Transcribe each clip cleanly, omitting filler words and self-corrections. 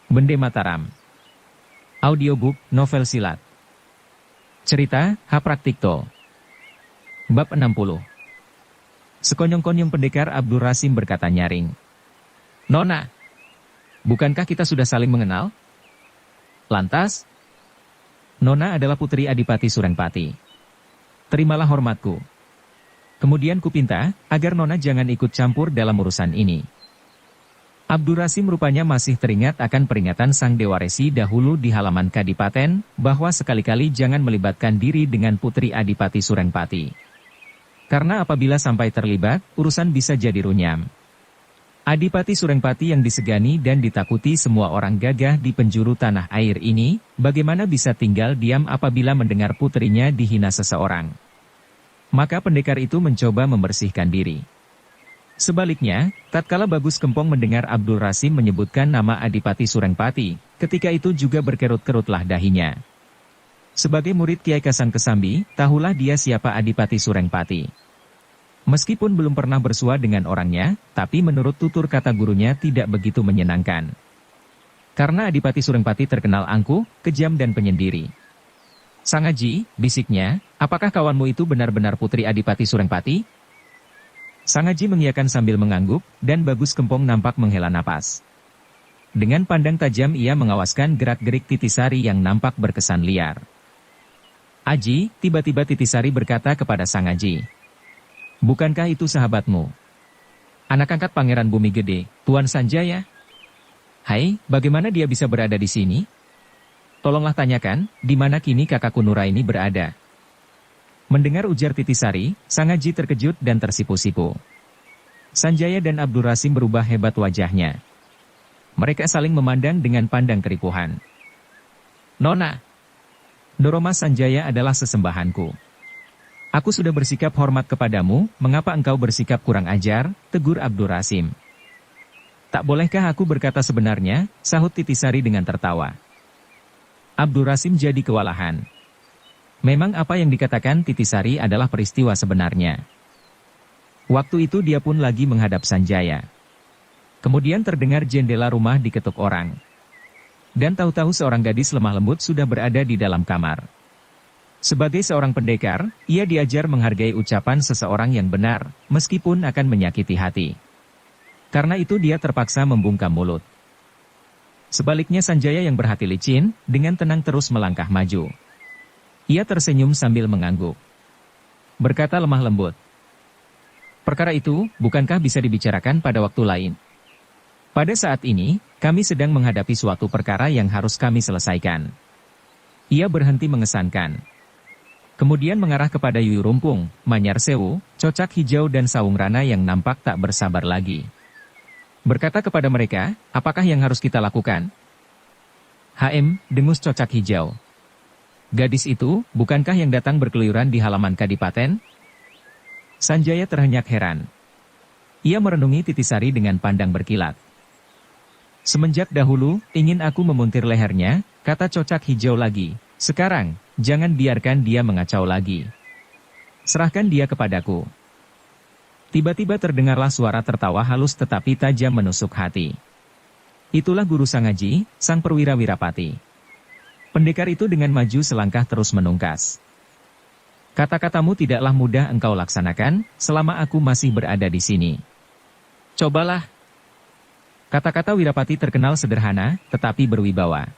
Bende Mataram. Audiobook, novel silat. Cerita, H. Praktikto. Bab 60. Sekonyong-konyong pendekar Abdur Rasim berkata nyaring. Nona, bukankah kita sudah saling mengenal? Lantas? Nona adalah putri Adipati Surengpati. Terimalah hormatku. Kemudian kupinta, agar Nona jangan ikut campur dalam urusan ini. Abdur Rasim rupanya masih teringat akan peringatan Sang Dewa Resi dahulu di halaman Kadipaten, bahwa sekali-kali jangan melibatkan diri dengan putri Adipati Surengpati. Karena apabila sampai terlibat, urusan bisa jadi runyam. Adipati Surengpati yang disegani dan ditakuti semua orang gagah di penjuru tanah air ini, bagaimana bisa tinggal diam apabila mendengar putrinya dihina seseorang? Maka pendekar itu mencoba membersihkan diri. Sebaliknya, tatkala Bagus Kempong mendengar Abdur Rasim menyebutkan nama Adipati Surengpati, ketika itu juga berkerut-kerutlah dahinya. Sebagai murid Kiai Kasan Kesambi, tahulah dia siapa Adipati Surengpati. Meskipun belum pernah bersua dengan orangnya, tapi menurut tutur kata gurunya tidak begitu menyenangkan. Karena Adipati Surengpati terkenal angkuh, kejam dan penyendiri. Sang Haji, bisiknya, apakah kawanmu itu benar-benar putri Adipati Surengpati? Sang Haji mengiyakan sambil mengangguk, dan Bagus Kempong nampak menghela napas. Dengan pandang tajam ia mengawaskan gerak-gerik Titisari yang nampak berkesan liar. Aji, tiba-tiba Titisari berkata kepada Sang Haji. Bukankah itu sahabatmu? Anak angkat Pangeran Bumi Gede, Tuan Sanjaya? Hai, bagaimana dia bisa berada di sini? Tolonglah tanyakan, di mana kini kakakku Nuraini berada? Mendengar ujar Titisari, Sang Haji terkejut dan tersipu-sipu. Sanjaya dan Abdur Rasim berubah hebat wajahnya. Mereka saling memandang dengan pandang keripuhan. Nona, Doroma Sanjaya adalah sesembahanku. Aku sudah bersikap hormat kepadamu, mengapa engkau bersikap kurang ajar, tegur Abdur Rasim. Tak bolehkah aku berkata sebenarnya, sahut Titisari dengan tertawa. Abdur Rasim jadi kewalahan. Memang apa yang dikatakan Titisari adalah peristiwa sebenarnya. Waktu itu dia pun lagi menghadap Sanjaya. Kemudian terdengar jendela rumah diketuk orang. Dan tahu-tahu seorang gadis lemah lembut sudah berada di dalam kamar. Sebagai seorang pendekar, ia diajar menghargai ucapan seseorang yang benar, meskipun akan menyakiti hati. Karena itu dia terpaksa membungkam mulut. Sebaliknya Sanjaya yang berhati licin, dengan tenang terus melangkah maju. Ia tersenyum sambil mengangguk. Berkata lemah lembut. Perkara itu, bukankah bisa dibicarakan pada waktu lain? Pada saat ini, kami sedang menghadapi suatu perkara yang harus kami selesaikan. Ia berhenti mengesankan. Kemudian mengarah kepada Yuyu Rumpung, Manyar Sewu, Cocak Hijau dan Sawung Rana yang nampak tak bersabar lagi. Berkata kepada mereka, apakah yang harus kita lakukan? Dengus Cocak Hijau. Gadis itu, bukankah yang datang berkeluyuran di halaman Kadipaten? Sanjaya terhenyak heran. Ia merenungi Titisari dengan pandang berkilat. Semenjak dahulu, ingin aku memuntir lehernya, kata Cocak Hijau lagi. Sekarang, jangan biarkan dia mengacau lagi. Serahkan dia kepadaku. Tiba-tiba terdengarlah suara tertawa halus tetapi tajam menusuk hati. Itulah guru Sang Haji, sang perwira Wirapati. Pendekar itu dengan maju selangkah terus menungkas. Kata-katamu tidaklah mudah engkau laksanakan, selama aku masih berada di sini. Cobalah. Kata-kata Wirapati terkenal sederhana, tetapi berwibawa.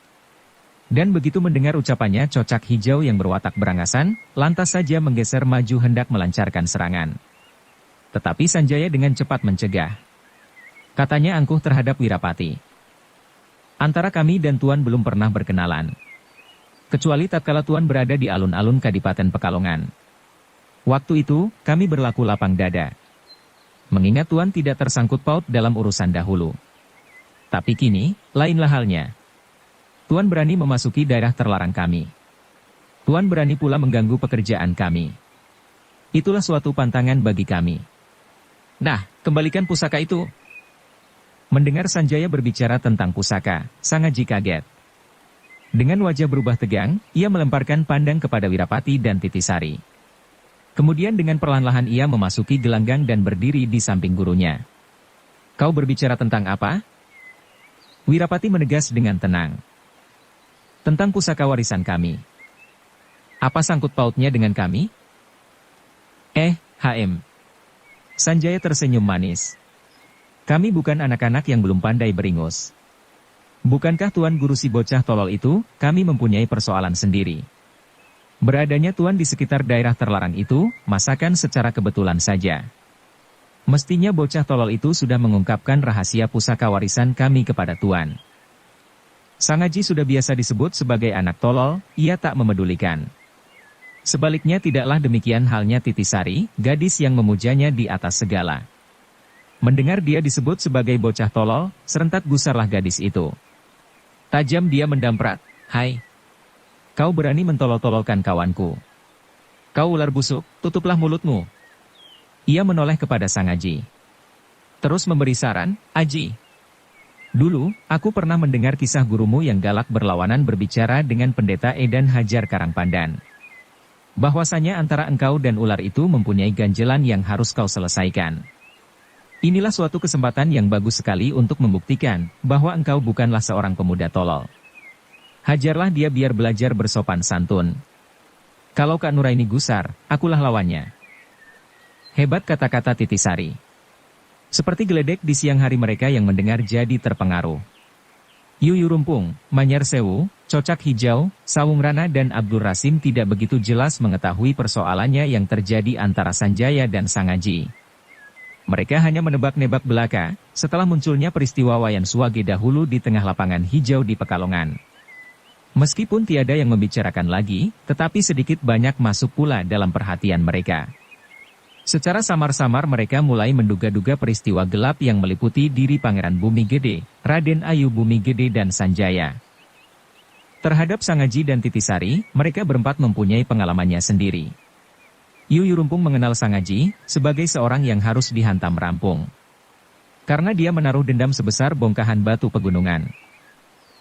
Dan begitu mendengar ucapannya Cocak Hijau yang berwatak berangasan, lantas saja menggeser maju hendak melancarkan serangan. Tetapi Sanjaya dengan cepat mencegah. Katanya angkuh terhadap Wirapati. Antara kami dan Tuan belum pernah berkenalan. Kecuali tatkala Tuan berada di alun-alun Kadipaten Pekalongan. Waktu itu, kami berlaku lapang dada. Mengingat Tuan tidak tersangkut paut dalam urusan dahulu. Tapi kini, lainlah halnya. Tuan berani memasuki daerah terlarang kami. Tuan berani pula mengganggu pekerjaan kami. Itulah suatu pantangan bagi kami. Nah, kembalikan pusaka itu. Mendengar Sanjaya berbicara tentang pusaka, Sang Haji kaget. Dengan wajah berubah tegang, ia melemparkan pandang kepada Wirapati dan Titisari. Kemudian dengan perlahan-lahan ia memasuki gelanggang dan berdiri di samping gurunya. Kau berbicara tentang apa? Wirapati menegas dengan tenang. Tentang pusaka warisan kami. Apa sangkut pautnya dengan kami? HM. Sanjaya tersenyum manis. Kami bukan anak-anak yang belum pandai beringus. Bukankah Tuan Guru si bocah tolol itu, kami mempunyai persoalan sendiri. Beradanya Tuan di sekitar daerah terlarang itu, masakan secara kebetulan saja. Mestinya bocah tolol itu sudah mengungkapkan rahasia pusaka warisan kami kepada Tuan. Sangaji sudah biasa disebut sebagai anak tolol, ia tak memedulikan. Sebaliknya tidaklah demikian halnya Titisari, gadis yang memujanya di atas segala. Mendengar dia disebut sebagai bocah tolol, serentak gusarlah gadis itu. Tajam dia mendamprat, "Hai, kau berani mentolol-tololkan kawanku. Kau ular busuk, tutuplah mulutmu." Ia menoleh kepada Sangaji. Terus memberi saran, "Aji, dulu, aku pernah mendengar kisah gurumu yang galak berlawanan berbicara dengan pendeta Edan Hajar Karangpandan. Bahwasanya antara engkau dan ular itu mempunyai ganjelan yang harus kau selesaikan. Inilah suatu kesempatan yang bagus sekali untuk membuktikan bahwa engkau bukanlah seorang pemuda tolol. Hajarlah dia biar belajar bersopan santun. Kalau Kak Nuraini gusar, akulah lawannya." Hebat kata-kata Titisari. Seperti geledek di siang hari mereka yang mendengar jadi terpengaruh. Yuyu Rumpung, Manyar Sewu, Cocak Hijau, Sawung Rana dan Abdul Rasim tidak begitu jelas mengetahui persoalannya yang terjadi antara Sanjaya dan Sangaji. Mereka hanya menebak-nebak belaka, setelah munculnya peristiwa Wayan Suwage dahulu di tengah lapangan hijau di Pekalongan. Meskipun tiada yang membicarakan lagi, tetapi sedikit banyak masuk pula dalam perhatian mereka. Secara samar-samar mereka mulai menduga-duga peristiwa gelap yang meliputi diri Pangeran Bumi Gede, Raden Ayu Bumi Gede dan Sanjaya. Terhadap Sangaji dan Titisari, mereka berempat mempunyai pengalamannya sendiri. Yuyu Rumpung mengenal Sangaji sebagai seorang yang harus dihantam rampung. Karena dia menaruh dendam sebesar bongkahan batu pegunungan.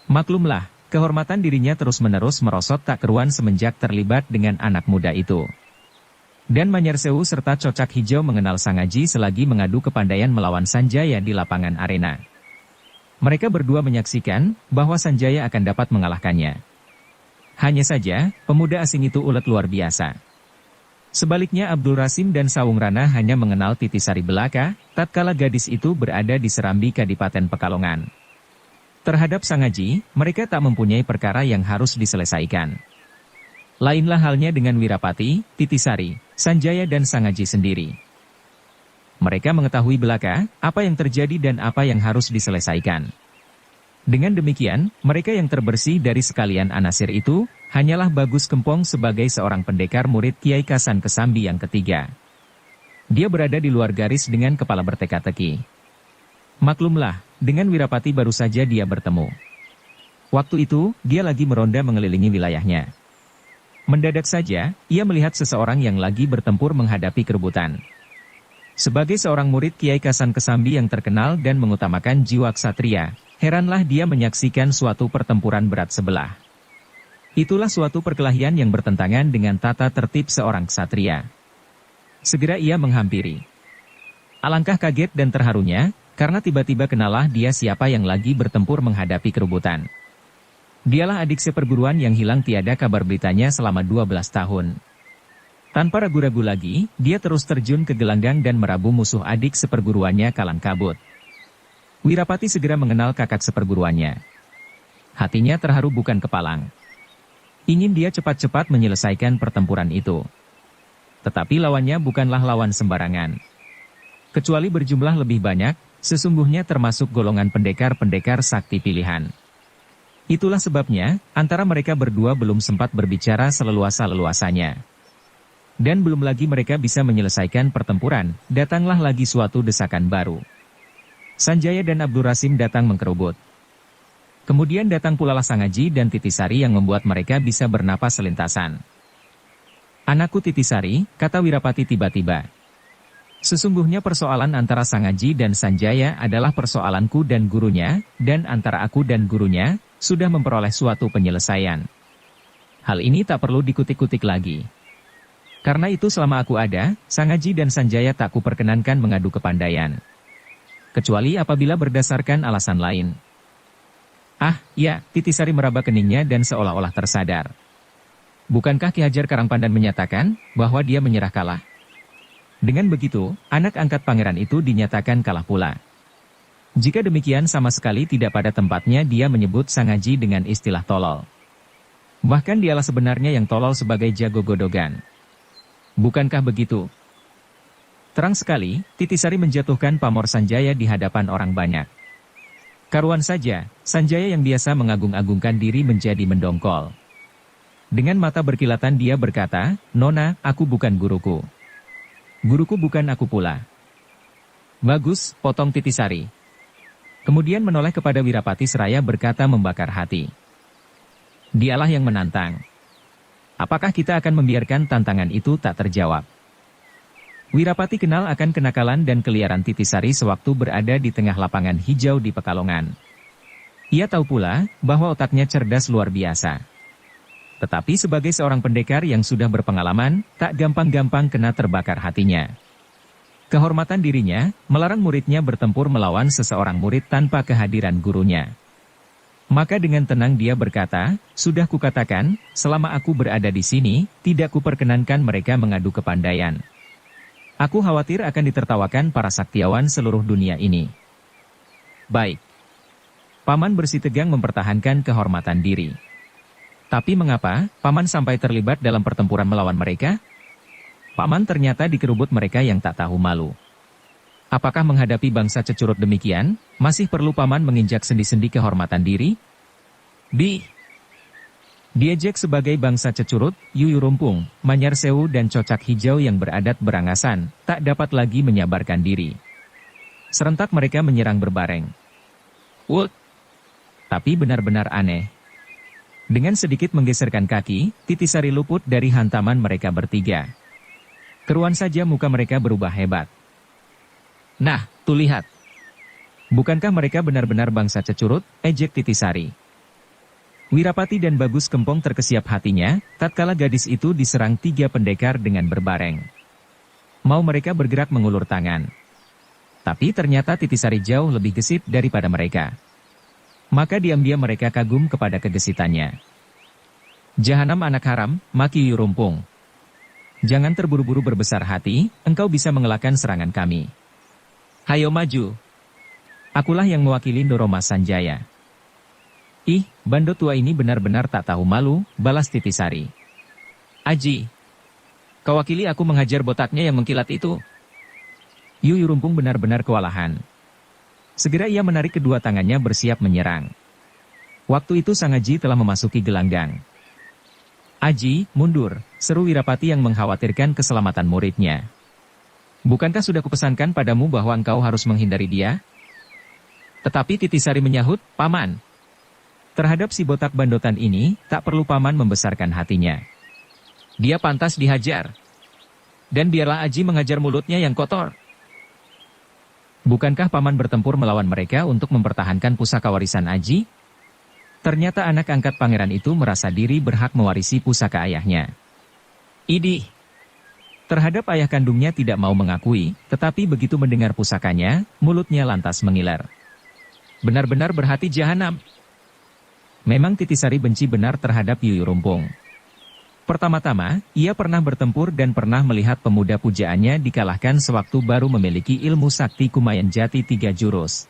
Maklumlah, kehormatan dirinya terus-menerus merosot tak keruan semenjak terlibat dengan anak muda itu. Dan Manyar Sewu serta Cocak Hijau mengenal Sangaji selagi mengadu kepandaian melawan Sanjaya di lapangan arena. Mereka berdua menyaksikan bahwa Sanjaya akan dapat mengalahkannya. Hanya saja, pemuda asing itu ulet luar biasa. Sebaliknya Abdul Rasim dan Sawung Rana hanya mengenal Titisari belaka, tatkala gadis itu berada di Serambi Kadipaten Pekalongan. Terhadap Sangaji, mereka tak mempunyai perkara yang harus diselesaikan. Lainlah halnya dengan Wirapati, Titisari, Sanjaya dan Sangaji sendiri. Mereka mengetahui belaka, apa yang terjadi dan apa yang harus diselesaikan. Dengan demikian, mereka yang terbersih dari sekalian anasir itu, hanyalah Bagus Kempong sebagai seorang pendekar murid Kiai Kasan Kesambi yang ketiga. Dia berada di luar garis dengan kepala berteka-teki. Maklumlah, dengan Wirapati baru saja dia bertemu. Waktu itu, dia lagi meronda mengelilingi wilayahnya. Mendadak saja, ia melihat seseorang yang lagi bertempur menghadapi kerebutan. Sebagai seorang murid Kiai Kasan Kesambi yang terkenal dan mengutamakan jiwa ksatria, heranlah dia menyaksikan suatu pertempuran berat sebelah. Itulah suatu perkelahian yang bertentangan dengan tata tertib seorang ksatria. Segera ia menghampiri. Alangkah kaget dan terharunya, karena tiba-tiba kenalah dia siapa yang lagi bertempur menghadapi kerebutan. Dialah adik seperguruan yang hilang tiada kabar beritanya selama 12 tahun. Tanpa ragu-ragu lagi, dia terus terjun ke gelanggang dan merabu musuh adik seperguruannya kalang kabut. Wirapati segera mengenal kakak seperguruannya. Hatinya terharu bukan kepalang. Ingin dia cepat-cepat menyelesaikan pertempuran itu. Tetapi lawannya bukanlah lawan sembarangan. Kecuali berjumlah lebih banyak, sesungguhnya termasuk golongan pendekar-pendekar sakti pilihan. Itulah sebabnya, antara mereka berdua belum sempat berbicara seleluasa-leluasanya. Dan belum lagi mereka bisa menyelesaikan pertempuran, datanglah lagi suatu desakan baru. Sanjaya dan Abdul Rasim datang mengkerubut. Kemudian datang pula Sangaji dan Titisari yang membuat mereka bisa bernapas selintasan. "Anakku Titisari," kata Wirapati tiba-tiba. "Sesungguhnya persoalan antara Sangaji dan Sanjaya adalah persoalanku dan gurunya, dan antara aku dan gurunya, sudah memperoleh suatu penyelesaian. Hal ini tak perlu dikutik-kutik lagi. Karena itu selama aku ada, Sangaji dan Sanjaya tak kuperkenankan mengadu kepandaian. Kecuali apabila berdasarkan alasan lain. Ah, ya, Titisari meraba keningnya dan seolah-olah tersadar. Bukankah Ki Hajar Karangpandan menyatakan bahwa dia menyerah kalah? Dengan begitu, anak angkat pangeran itu dinyatakan kalah pula. Jika demikian sama sekali tidak pada tempatnya dia menyebut Sang Aji dengan istilah tolol. Bahkan dialah sebenarnya yang tolol sebagai jago godogan. Bukankah begitu? Terang sekali, Titisari menjatuhkan pamor Sanjaya di hadapan orang banyak. Karuan saja, Sanjaya yang biasa mengagung-agungkan diri menjadi mendongkol. Dengan mata berkilatan dia berkata, "Nona, aku bukan guruku. Guruku bukan aku pula." "Bagus," potong Titisari. Kemudian menoleh kepada Wirapati seraya berkata membakar hati. Dialah yang menantang. Apakah kita akan membiarkan tantangan itu tak terjawab? Wirapati kenal akan kenakalan dan keliaran Titisari sewaktu berada di tengah lapangan hijau di Pekalongan. Ia tahu pula bahwa otaknya cerdas luar biasa. Tetapi sebagai seorang pendekar yang sudah berpengalaman, tak gampang-gampang kena terbakar hatinya. Kehormatan dirinya, melarang muridnya bertempur melawan seseorang murid tanpa kehadiran gurunya. Maka dengan tenang dia berkata, "Sudah kukatakan, selama aku berada di sini, tidak kuperkenankan mereka mengadu kepandaian. Aku khawatir akan ditertawakan para saktiawan seluruh dunia ini." Baik. Paman bersitegang mempertahankan kehormatan diri. Tapi mengapa Paman sampai terlibat dalam pertempuran melawan mereka? Paman ternyata dikerubut mereka yang tak tahu malu. Apakah menghadapi bangsa cecurut demikian, masih perlu Paman menginjak sendi-sendi kehormatan diri? Diejek sebagai bangsa cecurut, Yuyu Rumpung, Manyar Sewu dan Cocak Hijau yang beradat berangasan, tak dapat lagi menyabarkan diri. Serentak mereka menyerang berbareng. Tapi benar-benar aneh. Dengan sedikit menggeserkan kaki, Titisari luput dari hantaman mereka bertiga. Keruan saja muka mereka berubah hebat. Nah, tuh lihat. Bukankah mereka benar-benar bangsa cecurut, ejek Titisari. Wirapati dan Bagus Kempong terkesiap hatinya, tatkala gadis itu diserang 3 pendekar dengan berbareng. Mau mereka bergerak mengulur tangan. Tapi ternyata Titisari jauh lebih gesit daripada mereka. Maka diam-diam mereka kagum kepada kegesitannya. "Jahanam anak haram," maki Yuyu Rumpung. "Jangan terburu-buru berbesar hati, engkau bisa mengelakkan serangan kami. Hayo maju. Akulah yang mewakili Ndoromas Sanjaya." "Ih, bandot tua ini benar-benar tak tahu malu," balas Titisari. "Aji, kau wakili aku menghajar botaknya yang mengkilat itu." Yuyu Rumpung benar-benar kewalahan. Segera ia menarik kedua tangannya bersiap menyerang. Waktu itu Sang Aji telah memasuki gelanggang. "Aji, mundur," seru Wirapati yang mengkhawatirkan keselamatan muridnya. "Bukankah sudah kupesankan padamu bahwa engkau harus menghindari dia?" Tetapi Titisari menyahut, "Paman. Terhadap si botak bandotan ini, tak perlu Paman membesarkan hatinya. Dia pantas dihajar. Dan biarlah Aji mengajar mulutnya yang kotor. Bukankah Paman bertempur melawan mereka untuk mempertahankan pusaka warisan Aji?" Ternyata anak angkat pangeran itu merasa diri berhak mewarisi pusaka ayahnya. Idih. Terhadap ayah kandungnya tidak mau mengakui, tetapi begitu mendengar pusakanya, mulutnya lantas mengiler. Benar-benar berhati jahanam. Memang Titisari benci benar terhadap Yuyu Rumpung. Pertama-tama, ia pernah bertempur dan pernah melihat pemuda pujaannya dikalahkan sewaktu baru memiliki ilmu sakti Kumayan Jati 3 jurus.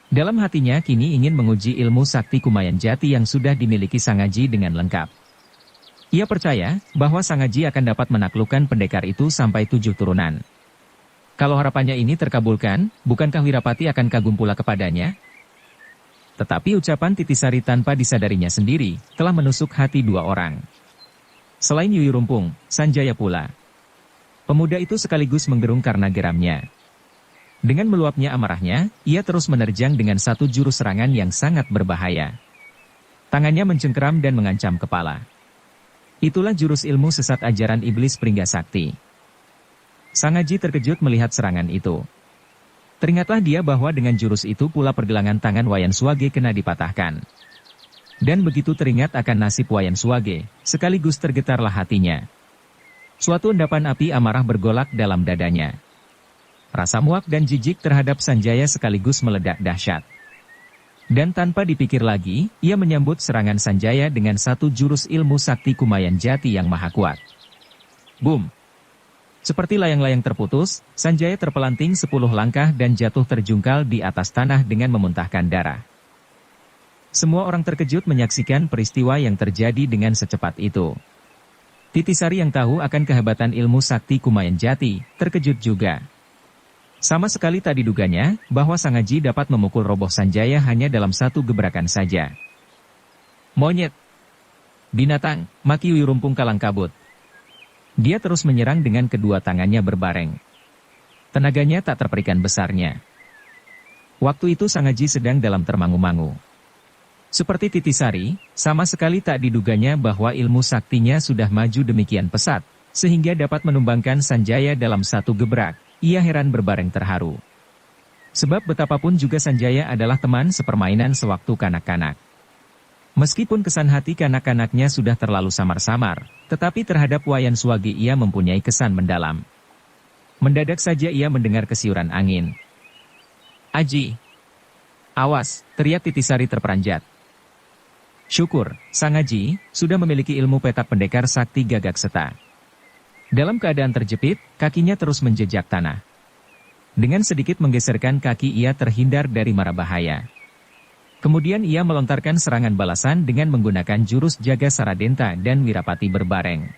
Dalam hatinya kini ingin menguji ilmu sakti Kumayan Jati yang sudah dimiliki Sang Aji dengan lengkap. Ia percaya bahwa Sang Aji akan dapat menaklukkan pendekar itu sampai 7 turunan. Kalau harapannya ini terkabulkan, bukankah Wirapati akan kagum pula kepadanya? Tetapi ucapan Titisari tanpa disadarinya sendiri, telah menusuk hati 2 orang. Selain Yuyu Rumpung, Sanjaya pula. Pemuda itu sekaligus menggerung karena geramnya. Dengan meluapnya amarahnya, ia terus menerjang dengan satu jurus serangan yang sangat berbahaya. Tangannya mencengkeram dan mengancam kepala. Itulah jurus ilmu sesat ajaran iblis Pringga Sakti. Sang Aji terkejut melihat serangan itu. Teringatlah dia bahwa dengan jurus itu pula pergelangan tangan Wayan Suwage kena dipatahkan. Dan begitu teringat akan nasib Wayan Suwage, sekaligus tergetarlah hatinya. Suatu endapan api amarah bergolak dalam dadanya. Rasa muak dan jijik terhadap Sanjaya sekaligus meledak dahsyat. Dan tanpa dipikir lagi, ia menyambut serangan Sanjaya dengan satu jurus ilmu sakti Kumayan Jati yang maha kuat. Boom! Seperti layang-layang terputus, Sanjaya terpelanting 10 langkah dan jatuh terjungkal di atas tanah dengan memuntahkan darah. Semua orang terkejut menyaksikan peristiwa yang terjadi dengan secepat itu. Titisari yang tahu akan kehebatan ilmu sakti Kumayan Jati, terkejut juga. Sama sekali tak diduganya, bahwa Sangaji dapat memukul roboh Sanjaya hanya dalam satu gebrakan saja. Monyet! Binatang, maki Yuyu Rumpung kalang kabut. Dia terus menyerang dengan kedua tangannya berbareng. Tenaganya tak terperikan besarnya. Waktu itu Sangaji sedang dalam termangu-mangu. Seperti Titisari, sama sekali tak diduganya bahwa ilmu saktinya sudah maju demikian pesat, sehingga dapat menumbangkan Sanjaya dalam satu gebrak. Ia heran berbareng terharu. Sebab betapapun juga Sanjaya adalah teman sepermainan sewaktu kanak-kanak. Meskipun kesan hati kanak-kanaknya sudah terlalu samar-samar, tetapi terhadap Wayan Swagi ia mempunyai kesan mendalam. Mendadak saja ia mendengar kesiuran angin. Aji! Awas! Teriak Titisari terperanjat. Syukur, Sangaji sudah memiliki ilmu petak pendekar sakti Gagak Seta. Dalam keadaan terjepit, kakinya terus menjejak tanah. Dengan sedikit menggeserkan kaki ia terhindar dari mara bahaya. Kemudian ia melontarkan serangan balasan dengan menggunakan jurus Jaga Saradenta dan Wirapati berbareng.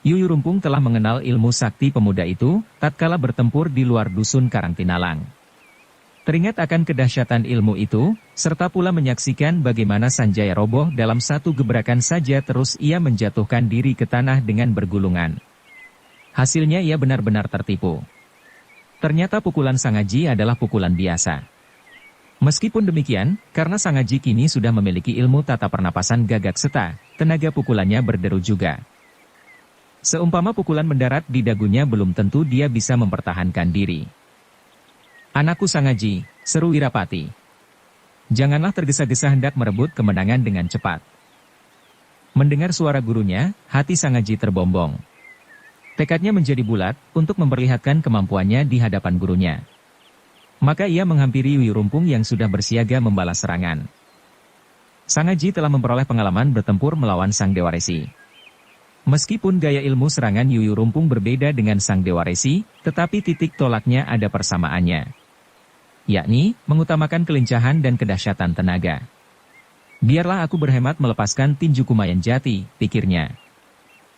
Yuyu Rumpung telah mengenal ilmu sakti pemuda itu, tatkala bertempur di luar dusun Karangtinalang. Teringat akan kedahsyatan ilmu itu, serta pula menyaksikan bagaimana Sanjaya roboh dalam satu gebrakan saja terus ia menjatuhkan diri ke tanah dengan bergulungan. Hasilnya ia benar-benar tertipu. Ternyata pukulan Sangaji adalah pukulan biasa. Meskipun demikian, karena Sangaji kini sudah memiliki ilmu tata pernapasan Gagak Seta, tenaga pukulannya berderu juga. Seumpama pukulan mendarat di dagunya belum tentu dia bisa mempertahankan diri. Anakku Sangaji, seru Wirapati. Janganlah tergesa-gesa hendak merebut kemenangan dengan cepat. Mendengar suara gurunya, hati Sangaji terbombong. Tekadnya menjadi bulat untuk memperlihatkan kemampuannya di hadapan gurunya. Maka ia menghampiri Yuyu Rumpung yang sudah bersiaga membalas serangan. Sangaji telah memperoleh pengalaman bertempur melawan Sang Dewa Resi. Meskipun gaya ilmu serangan Yuyu Rumpung berbeda dengan Sang Dewa Resi, tetapi titik tolaknya ada persamaannya. Yakni, mengutamakan kelincahan dan kedahsyatan tenaga. Biarlah aku berhemat melepaskan tinju Kumayan Jati, pikirnya.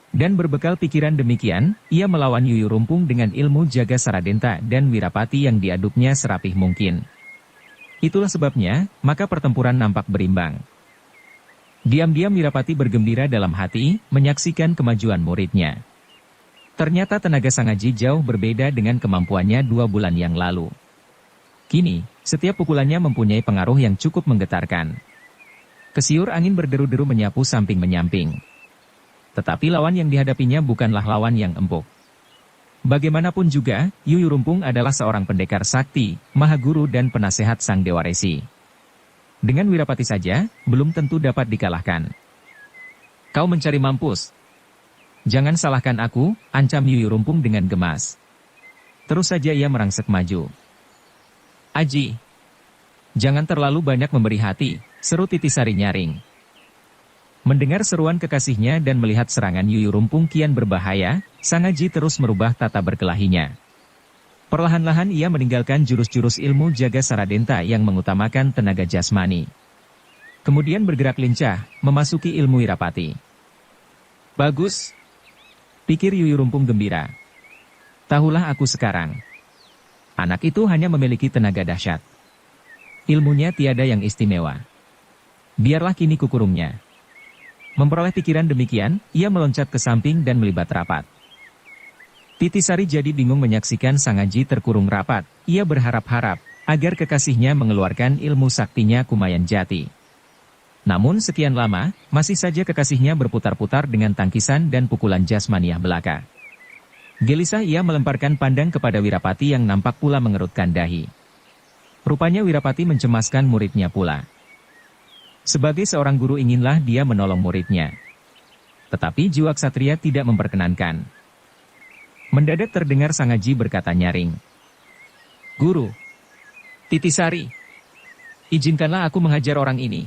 Dan berbekal pikiran demikian, ia melawan Yuyu Rumpung dengan ilmu Jaga Saradenta dan Wirapati yang diaduknya serapih mungkin. Itulah sebabnya, maka pertempuran nampak berimbang. Diam-diam Wirapati bergembira dalam hati, menyaksikan kemajuan muridnya. Ternyata tenaga Sangaji jauh berbeda dengan kemampuannya 2 bulan yang lalu. Kini, setiap pukulannya mempunyai pengaruh yang cukup menggetarkan. Kesiur angin berderu-deru menyapu samping-menyamping. Tetapi lawan yang dihadapinya bukanlah lawan yang empuk. Bagaimanapun juga, Yuyu Rumpung adalah seorang pendekar sakti, mahaguru dan penasehat Sang Dewa Resi. Dengan Wirapati saja, belum tentu dapat dikalahkan. Kau mencari mampus. Jangan salahkan aku, ancam Yuyu Rumpung dengan gemas. Terus saja ia merangsek maju. Aji, jangan terlalu banyak memberi hati, seru Titisari nyaring. Mendengar seruan kekasihnya dan melihat serangan Yuyu Rumpung kian berbahaya, Sangaji terus merubah tata berkelahinya. Perlahan-lahan ia meninggalkan jurus-jurus ilmu Jaga Saradenta yang mengutamakan tenaga jasmani. Kemudian bergerak lincah, memasuki ilmu Wirapati. Bagus, pikir Yuyu Rumpung gembira. Tahulah aku sekarang. Anak itu hanya memiliki tenaga dahsyat. Ilmunya tiada yang istimewa. Biarlah kini kukurungnya. Memperoleh pikiran demikian, ia meloncat ke samping dan melibat rapat. Titisari jadi bingung menyaksikan Sangaji terkurung rapat, ia berharap-harap, agar kekasihnya mengeluarkan ilmu saktinya Kumayan Jati. Namun sekian lama, masih saja kekasihnya berputar-putar dengan tangkisan dan pukulan jasmaniah belaka. Gelisah ia melemparkan pandang kepada Wirapati yang nampak pula mengerutkan dahi. Rupanya Wirapati mencemaskan muridnya pula. Sebagai seorang guru inginlah dia menolong muridnya. Tetapi jiwa ksatria tidak memperkenankan. Mendadak terdengar Sangaji berkata nyaring. Guru. Titisari. Izinkanlah aku menghajar orang ini.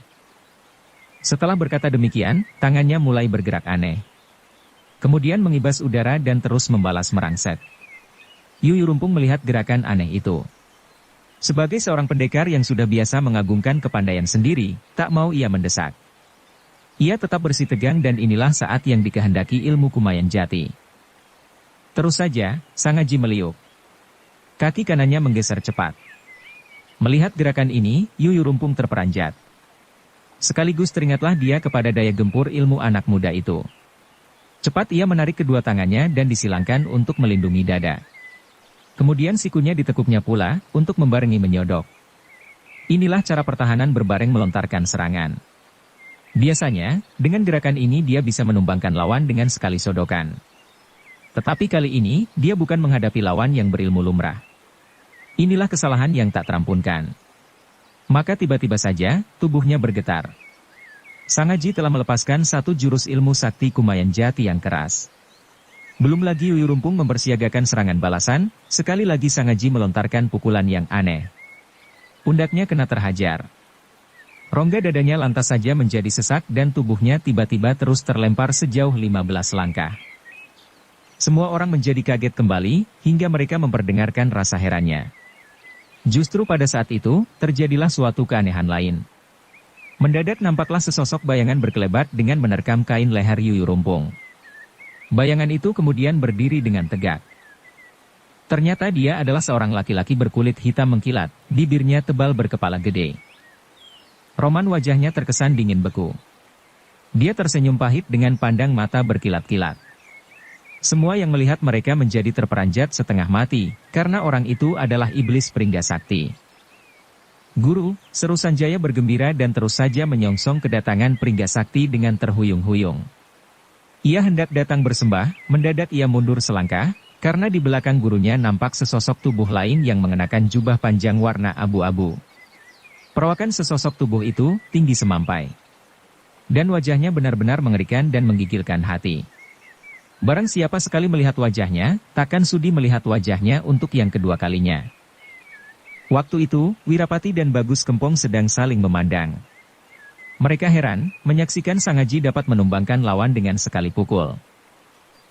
Setelah berkata demikian, tangannya mulai bergerak aneh. Kemudian mengibas udara dan terus membalas merangset. Yuyu Rumpung melihat gerakan aneh itu. Sebagai seorang pendekar yang sudah biasa mengagungkan kepandaian sendiri, tak mau ia mendesak. Ia tetap bersitegang dan inilah saat yang dikehendaki ilmu Kumayan Jati. Terus saja, Sangaji meliuk. Kaki kanannya menggeser cepat. Melihat gerakan ini, Yuyu Rumpung terperanjat. Sekaligus teringatlah dia kepada daya gempur ilmu anak muda itu. Cepat ia menarik kedua tangannya dan disilangkan untuk melindungi dada. Kemudian sikunya ditekuknya pula, untuk membarengi menyodok. Inilah cara pertahanan berbareng melontarkan serangan. Biasanya, dengan gerakan ini dia bisa menumbangkan lawan dengan sekali sodokan. Tetapi kali ini, dia bukan menghadapi lawan yang berilmu lumrah. Inilah kesalahan yang tak terampunkan. Maka tiba-tiba saja, tubuhnya bergetar. Sangaji telah melepaskan satu jurus ilmu sakti Kumayan Jati yang keras. Belum lagi Yuyu Rumpung mempersiagakan serangan balasan, sekali lagi Sangaji melontarkan pukulan yang aneh. Pundaknya kena terhajar. Rongga dadanya lantas saja menjadi sesak dan tubuhnya tiba-tiba terus terlempar sejauh 15 langkah. Semua orang menjadi kaget kembali, hingga mereka memperdengarkan rasa herannya. Justru pada saat itu, terjadilah suatu keanehan lain. Mendadak nampaklah sesosok bayangan berkelebat dengan menerkam kain leher Yuyu Rumpung. Bayangan itu kemudian berdiri dengan tegak. Ternyata dia adalah seorang laki-laki berkulit hitam mengkilat, bibirnya tebal berkepala gede. Roman wajahnya terkesan dingin beku. Dia tersenyum pahit dengan pandang mata berkilat-kilat. Semua yang melihat mereka menjadi terperanjat setengah mati, karena orang itu adalah iblis Pringgasakti. Guru, seru Sanjaya bergembira dan terus saja menyongsong kedatangan Pringgasakti dengan terhuyung-huyung. Ia hendak datang bersembah, mendadak ia mundur selangkah, karena di belakang gurunya nampak sesosok tubuh lain yang mengenakan jubah panjang warna abu-abu. Perawakan sesosok tubuh itu tinggi semampai. Dan wajahnya benar-benar mengerikan dan menggigilkan hati. Barang siapa sekali melihat wajahnya, takkan sudi melihat wajahnya untuk yang kedua kalinya. Waktu itu, Wirapati dan Bagus Kempong sedang saling memandang. Mereka heran, menyaksikan Sangaji dapat menumbangkan lawan dengan sekali pukul.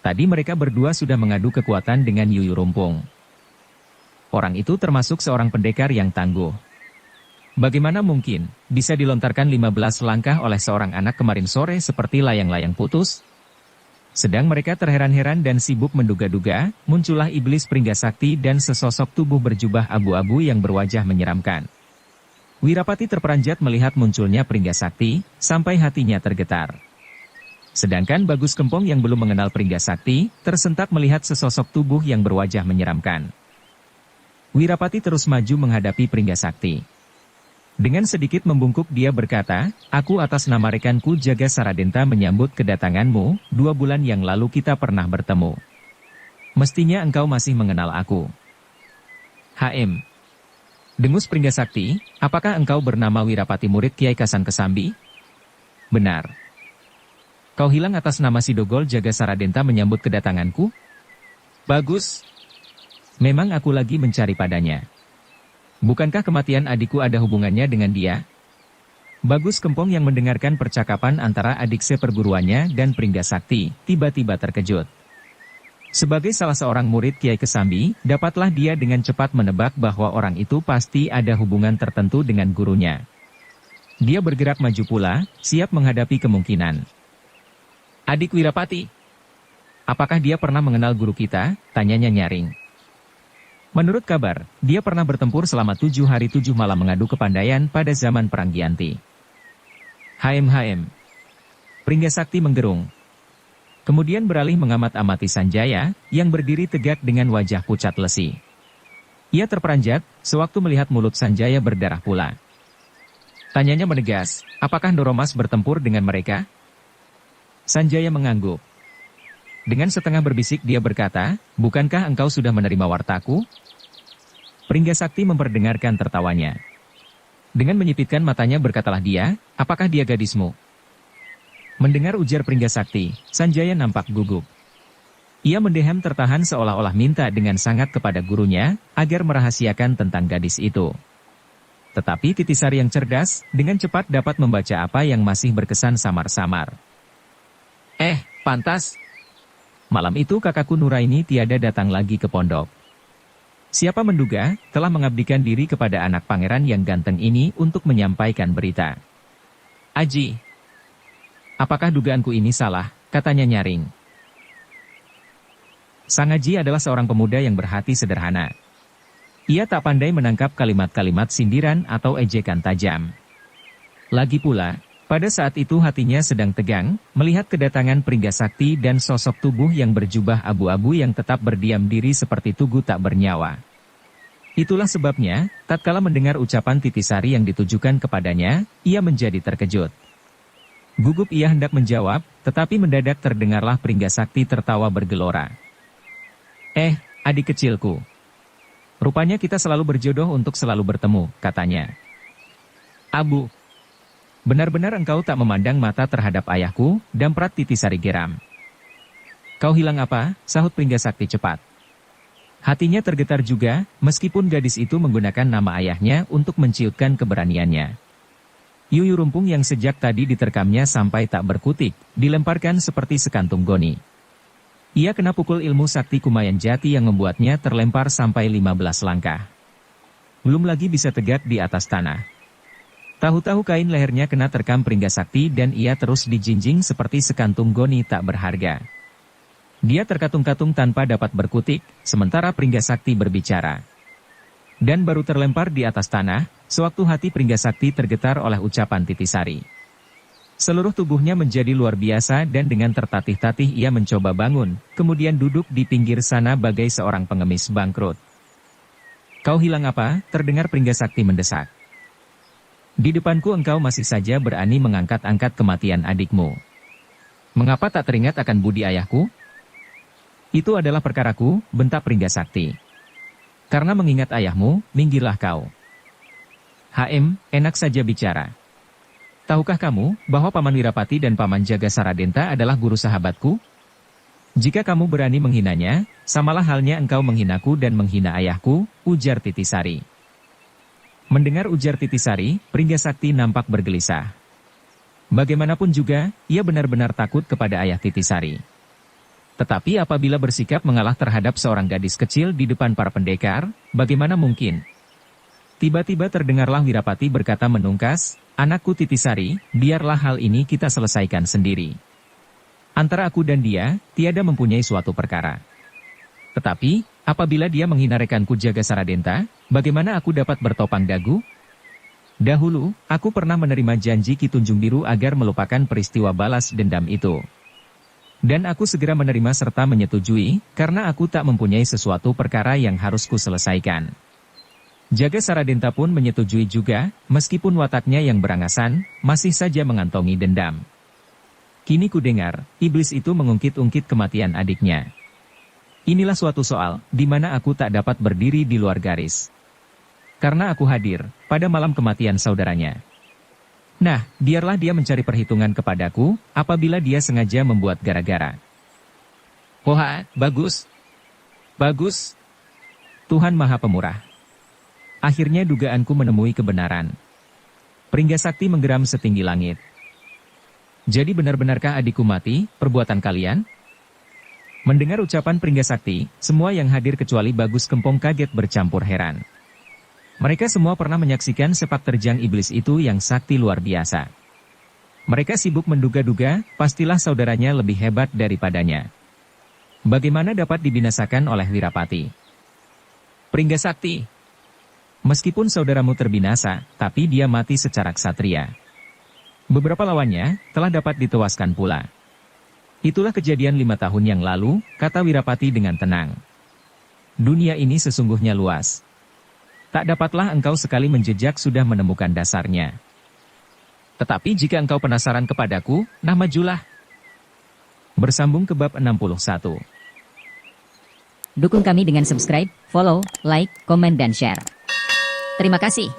Tadi mereka berdua sudah mengadu kekuatan dengan Yuyu Rumpung. Orang itu termasuk seorang pendekar yang tangguh. Bagaimana mungkin, bisa dilontarkan 15 langkah oleh seorang anak kemarin sore seperti layang-layang putus? Sedang mereka terheran-heran dan sibuk menduga-duga, muncullah iblis Pringgasakti dan sesosok tubuh berjubah abu-abu yang berwajah menyeramkan. Wirapati terperanjat melihat munculnya Pringgasakti, sampai hatinya tergetar. Sedangkan Bagus Kempong yang belum mengenal Pringgasakti, tersentak melihat sesosok tubuh yang berwajah menyeramkan. Wirapati terus maju menghadapi Pringgasakti. Dengan sedikit membungkuk dia berkata, "Aku atas nama rekanku Jaga Saradenta menyambut kedatanganmu, 2 bulan yang lalu kita pernah bertemu. Mestinya engkau masih mengenal aku." "HM. Dengus Pringgasakti, apakah engkau bernama Wirapati murid Kiai Kasan Kesambi?" "Benar." "Kau hilang atas nama Sidogol Jaga Saradenta menyambut kedatanganku?" "Bagus. Memang aku lagi mencari padanya. Bukankah kematian adikku ada hubungannya dengan dia?" Bagus Kempong yang mendengarkan percakapan antara adik seperguruannya dan Pringgasakti, tiba-tiba terkejut. Sebagai salah seorang murid Kiai Kesambi, dapatlah dia dengan cepat menebak bahwa orang itu pasti ada hubungan tertentu dengan gurunya. Dia bergerak maju pula, siap menghadapi kemungkinan. "Adik Wirapati, apakah dia pernah mengenal guru kita?" tanyanya nyaring. Menurut kabar, dia pernah bertempur selama 7 hari 7 malam mengadu kepandaian pada zaman Perang Gianti. "HM. Pringgasakti menggerung. Kemudian beralih mengamat-amati Sanjaya, yang berdiri tegak dengan wajah pucat lesi. Ia terperanjat, sewaktu melihat mulut Sanjaya berdarah pula. Tanyanya menegas, "Apakah Ndoromas bertempur dengan mereka?" Sanjaya mengangguk. Dengan setengah berbisik dia berkata, "Bukankah engkau sudah menerima wartaku?" Pringgasakti memperdengarkan tertawanya. Dengan menyipitkan matanya berkatalah dia, "Apakah dia gadismu?" Mendengar ujar Pringgasakti, Sanjaya nampak gugup. Ia mendehem tertahan seolah-olah minta dengan sangat kepada gurunya, agar merahasiakan tentang gadis itu. Tetapi Titisari yang cerdas, dengan cepat dapat membaca apa yang masih berkesan samar-samar. Pantas. Malam itu kakakku Nuraini tiada datang lagi ke pondok. Siapa menduga, telah mengabdikan diri kepada anak pangeran yang ganteng ini untuk menyampaikan berita. Aji. Apakah dugaanku ini salah, katanya nyaring. Sang Aji adalah seorang pemuda yang berhati sederhana. Ia tak pandai menangkap kalimat-kalimat sindiran atau ejekan tajam. Lagi pula, pada saat itu hatinya sedang tegang, melihat kedatangan Pringgasakti dan sosok tubuh yang berjubah abu-abu yang tetap berdiam diri seperti tugu tak bernyawa. Itulah sebabnya, tatkala mendengar ucapan Titisari yang ditujukan kepadanya, ia menjadi terkejut. Gugup ia hendak menjawab, tetapi mendadak terdengarlah Pringgasakti tertawa bergelora. Adik kecilku. Rupanya kita selalu berjodoh untuk selalu bertemu, katanya. Abu. Benar-benar engkau tak memandang mata terhadap ayahku, damprat Titisari geram. Kau hilang apa? Sahut Pringgasakti cepat. Hatinya tergetar juga, meskipun gadis itu menggunakan nama ayahnya untuk menciutkan keberaniannya. Yuyu rumpung yang sejak tadi diterkamnya sampai tak berkutik, dilemparkan seperti sekantung goni. Ia kena pukul ilmu sakti Kumayan Jati yang membuatnya terlempar sampai 15 langkah. Belum lagi bisa tegak di atas tanah. Tahu-tahu kain lehernya kena terkam Pringgasakti dan ia terus dijinjing seperti sekantung goni tak berharga. Dia terkatung-katung tanpa dapat berkutik, sementara Pringgasakti berbicara. Dan baru terlempar di atas tanah, sewaktu hati Pringgasakti tergetar oleh ucapan Titisari. Seluruh tubuhnya menjadi luar biasa dan dengan tertatih-tatih ia mencoba bangun, kemudian duduk di pinggir sana bagai seorang pengemis bangkrut. Kau hilang apa? Terdengar Pringgasakti mendesak. Di depanku engkau masih saja berani mengangkat-angkat kematian adikmu. Mengapa tak teringat akan budi ayahku? Itu adalah perkaraku, bentak Pringgasakti. Karena mengingat ayahmu, minggirlah kau. Enak saja bicara. Tahukah kamu, bahwa Paman Wirapati dan Paman Jaga Saradenta adalah guru sahabatku? Jika kamu berani menghinanya, samalah halnya engkau menghinaku dan menghina ayahku, ujar Titisari. Mendengar ujar Titisari, Pringgasakti nampak bergelisah. Bagaimanapun juga, ia benar-benar takut kepada ayah Titisari. Tetapi apabila bersikap mengalah terhadap seorang gadis kecil di depan para pendekar, bagaimana mungkin? Tiba-tiba terdengarlah Wirapati berkata menungkas, anakku Titisari, biarlah hal ini kita selesaikan sendiri. Antara aku dan dia, tiada mempunyai suatu perkara. Tetapi, apabila dia menghina rekanku Jaga Saradenta, bagaimana aku dapat bertopang dagu? Dahulu, aku pernah menerima janji Ki Tunjung Biru agar melupakan peristiwa balas dendam itu. Dan aku segera menerima serta menyetujui, karena aku tak mempunyai sesuatu perkara yang harus kuselesaikan. Jaga Saradenta pun menyetujui juga, meskipun wataknya yang berangasan, masih saja mengantongi dendam. Kini ku dengar, iblis itu mengungkit-ungkit kematian adiknya. Inilah suatu soal, di mana aku tak dapat berdiri di luar garis. Karena aku hadir, pada malam kematian saudaranya. Nah, biarlah dia mencari perhitungan kepadaku, apabila dia sengaja membuat gara-gara. Bagus. Bagus. Tuhan Maha Pemurah. Akhirnya dugaanku menemui kebenaran. Pringgasakti menggeram setinggi langit. Jadi benar-benarkah adikku mati, perbuatan kalian? Mendengar ucapan Pringgasakti, semua yang hadir kecuali Bagus Kempong kaget bercampur heran. Mereka semua pernah menyaksikan sepak terjang iblis itu yang sakti luar biasa. Mereka sibuk menduga-duga, pastilah saudaranya lebih hebat daripadanya. Bagaimana dapat dibinasakan oleh Wirapati? Pringgasakti. Meskipun saudaramu terbinasa, tapi dia mati secara ksatria. Beberapa lawannya, telah dapat ditewaskan pula. Itulah kejadian 5 tahun yang lalu, kata Wirapati dengan tenang. Dunia ini sesungguhnya luas. Tak dapatlah engkau sekali menjejak sudah menemukan dasarnya. Tetapi jika engkau penasaran kepadaku, nah majulah. Bersambung ke bab 61. Dukung kami dengan subscribe, follow, like, komen dan share. Terima kasih.